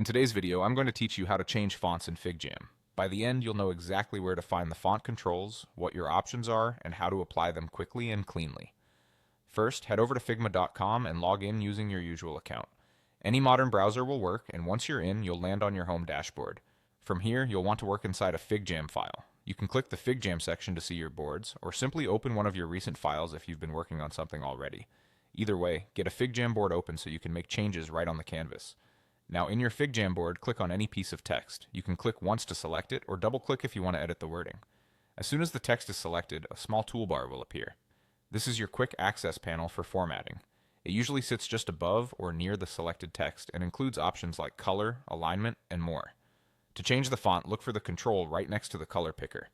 In today's video, I'm going to teach you how to change fonts in FigJam. By the end, you'll know exactly where to find the font controls, what your options are, and how to apply them quickly and cleanly. First, head over to figma.com and log in using your usual account. Any modern browser will work, and once you're in, you'll land on your home dashboard. From here, you'll want to work inside a FigJam file. You can click the FigJam section to see your boards, or simply open one of your recent files if you've been working on something already. Either way, get a FigJam board open so you can make changes right on the canvas. Now in your FigJam board, click on any piece of text. You can click once to select it, or double-click if you want to edit the wording. As soon as the text is selected, a small toolbar will appear. This is your quick access panel for formatting. It usually sits just above or near the selected text and includes options like color, alignment, and more. To change the font, look for the control right next to the color picker.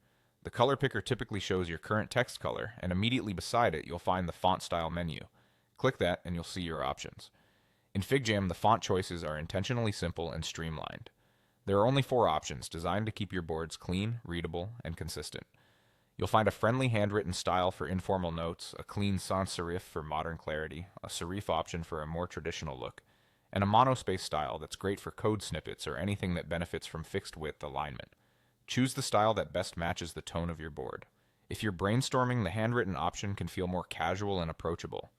The color picker typically shows your current text color, and immediately beside it you'll find the font style menu. Click that and you'll see your options. In FigJam, the font choices are intentionally simple and streamlined. There are only 4 options designed to keep your boards clean, readable, and consistent. You'll find a friendly handwritten style for informal notes, a clean sans serif for modern clarity, a serif option for a more traditional look, and a monospace style that's great for code snippets or anything that benefits from fixed width alignment. Choose the style that best matches the tone of your board. If you're brainstorming, the handwritten option can feel more casual and approachable.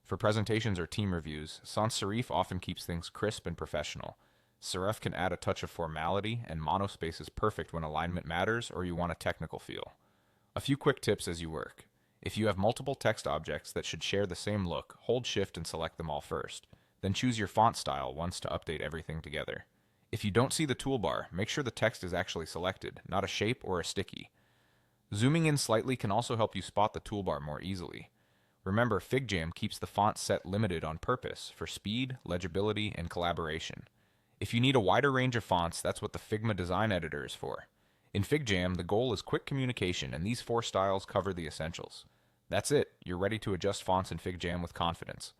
For presentations or team reviews, sans serif often keeps things crisp and professional. Serif can add a touch of formality, and monospace is perfect when alignment matters or you want a technical feel. A few quick tips as you work. If you have multiple text objects that should share the same look, hold Shift and select them all first. Then choose your font style once to update everything together. If you don't see the toolbar, make sure the text is actually selected, not a shape or a sticky. Zooming in slightly can also help you spot the toolbar more easily. Remember, FigJam keeps the font set limited on purpose for speed, legibility, and collaboration. If you need a wider range of fonts, that's what the Figma Design Editor is for. In FigJam, the goal is quick communication, and these 4 styles cover the essentials. That's it. You're ready to adjust fonts in FigJam with confidence.